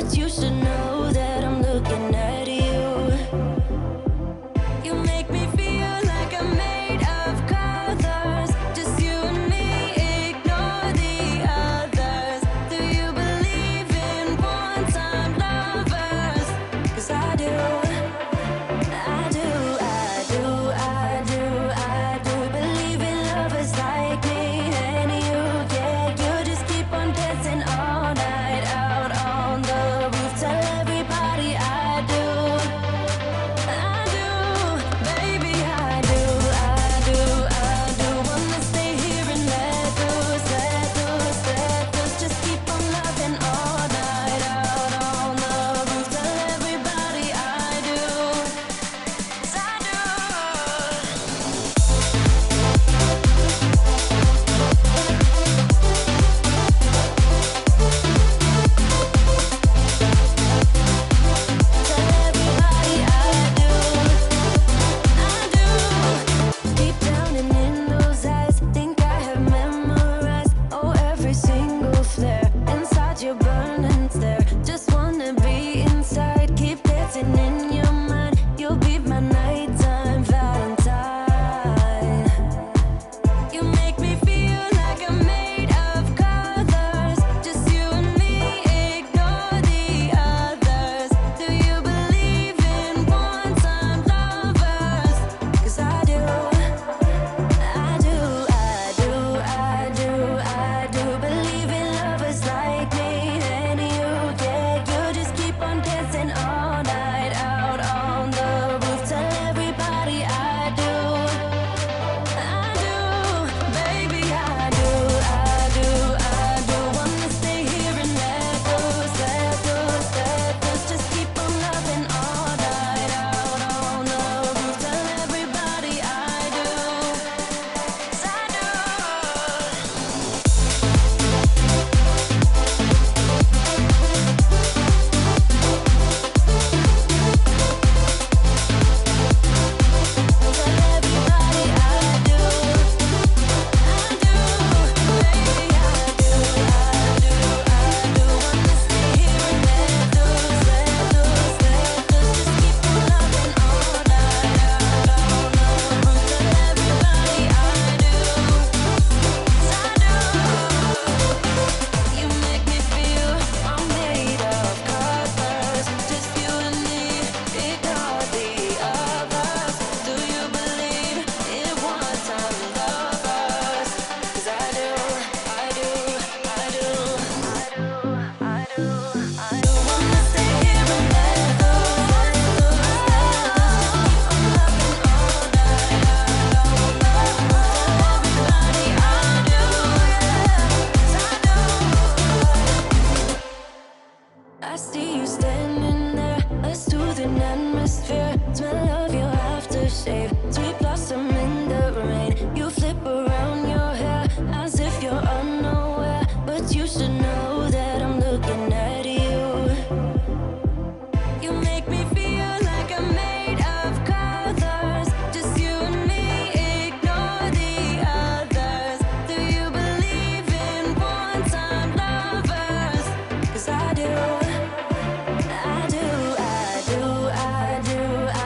but you should know that I'm looking at you. You make me feel like I'm made of colors, just you and me, ignore the others. Do you believe in one-time lovers? 'Cause I do. I do, I do, I do, I do believe in lovers like me and you. Yeah, you just keep on dancing all night out on the roof. Tell everybody I do, baby, I do, I do, I do. Wanna stay here and let loose, let loose, let loose. Just keep on loving all night out on the roof. Tell everybody I do. Deep down and in those eyes, think I have memorized, oh, every single flare inside your burning stare. Just wanna be inside, keep dancing in your mind. You'll be my nighttime Valentine. You make me feel like I'm made of colors, just you and me, ignore the others. Do you believe in one-time lovers? 'Cause I do, I do, I do, I do, I do believe in lovers like me and you. Yeah, you just keep on dancing all night out on the roof. Tell everybody I do, baby, I do, I do, I do. Wanna stay here and let loose, let loose, let loose. Just keep on loving all night out on the roof. Tell everybody I do, I do. You make me feel I'm made of colors, just you and me, ignore the others. Do you believe in one-time lovers? 'Cause I do, I do, I do, I do, I do. Wanna stay here and let loose, let loose, let loose. Just keep on loving all night out on the roof. Everybody I do, yeah, 'cause I do. I see you standing there, a soothing atmosphere. Smell of your aftershave, sweet blossom in the rain. You flip around your hair as if you're unaware, but you should know that I'm looking at you. You make me feel like I'm made of colors, just you and me, ignore the others. Do you believe in one-time lovers? 'Cause I do, I do, I do, I do,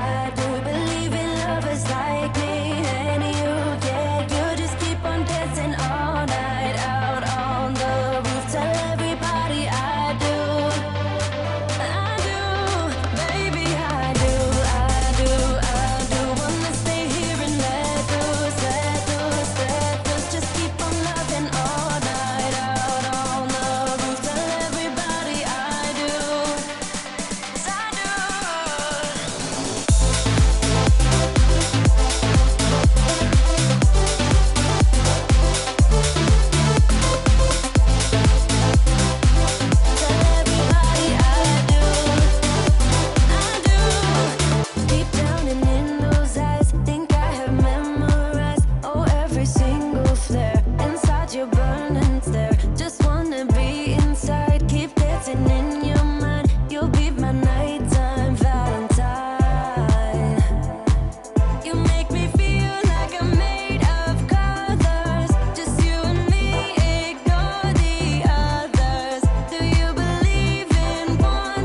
I do believe in lovers like me and you. Yeah, you just keep on dancing all night out on the roof. Tell everybody I do, baby, I do, I do, I do. Wanna stay here and let loose, let loose, let loose. Just keep on loving all night out on the roof. Tell everybody I do, I do. Tell everybody I do, deep down and in those eyes, think I have memorized, oh, every single flare inside your burning stare. Just wanna be inside, keep dancing in your mind. You'll be my nighttime Valentine. You make me feel like I'm made of colors, just you and me, ignore the others. Do you believe in one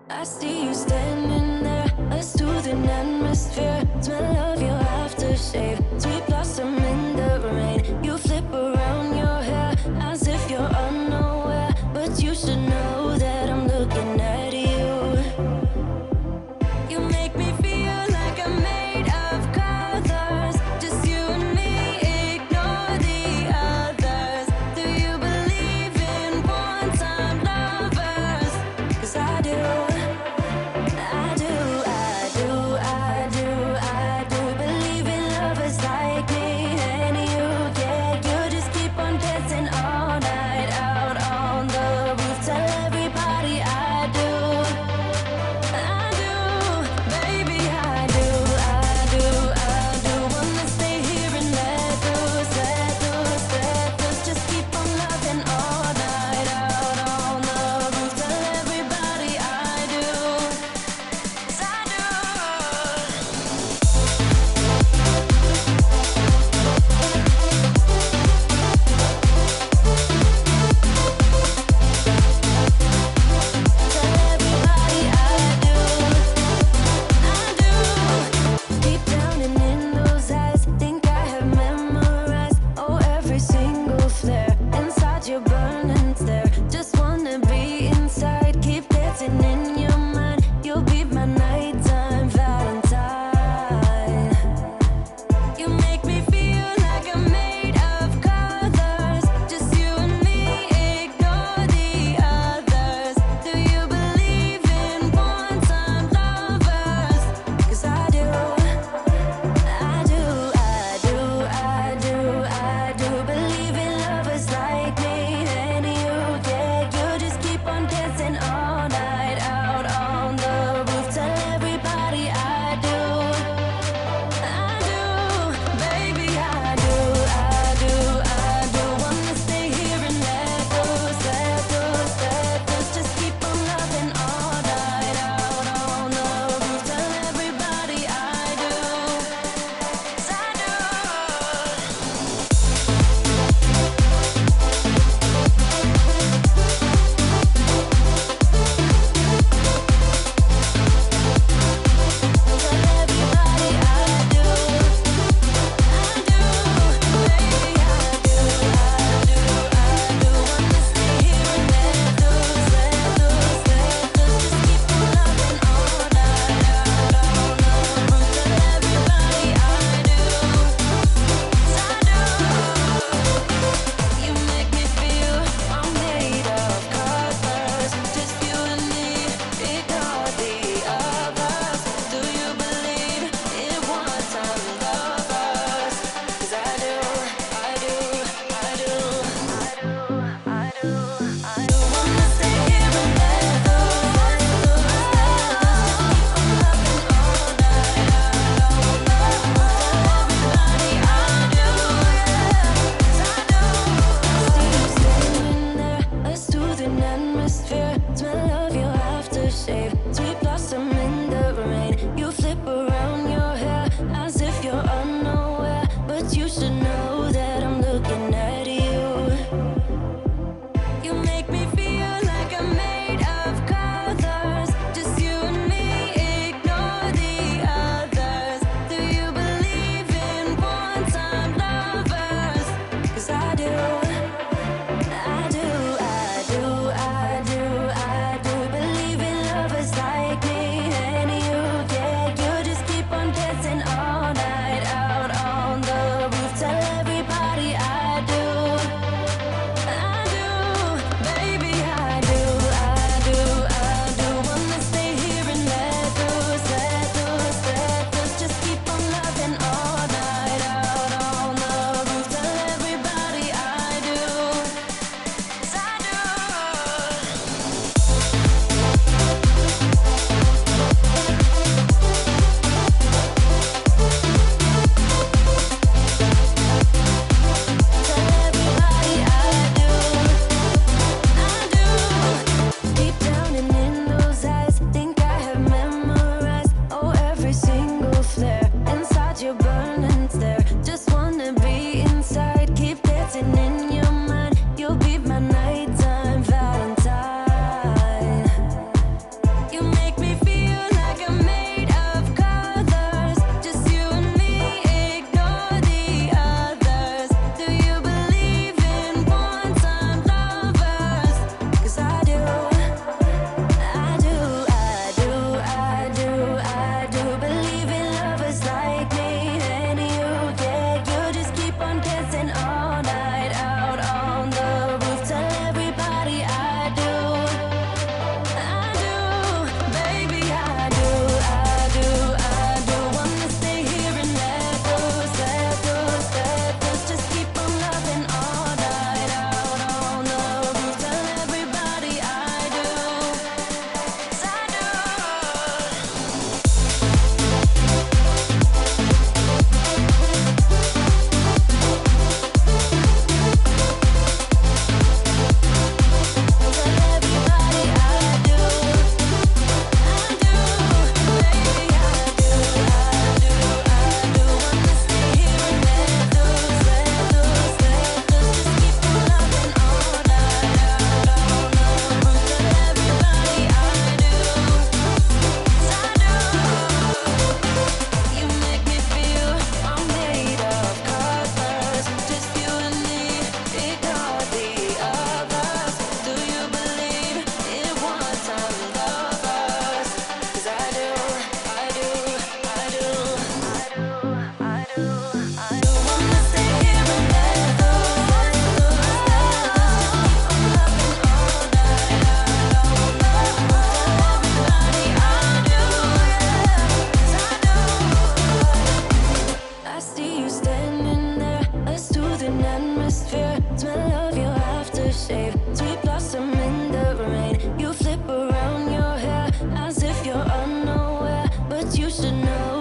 I see you standing there, a soothing atmosphere. Smell of your aftershave, sweet blossom in the rain. You flip around your hair as if you're unaware, but you should know that I'm looking at you. You make me feel like I'm made of colors. Just you and me, ignore the others. Do you believe in one-time lovers? 'Cause I do. I do, I do, I do, I do believe in lovers like me and you. Yeah, you just keep on dancing all night out on the roof. Tell everybody I do. I do, baby, I do, I do, I do. Wanna stay here and let loose, let loose, let loose. Just keep on loving all night out on the roof. Tell everybody I should know.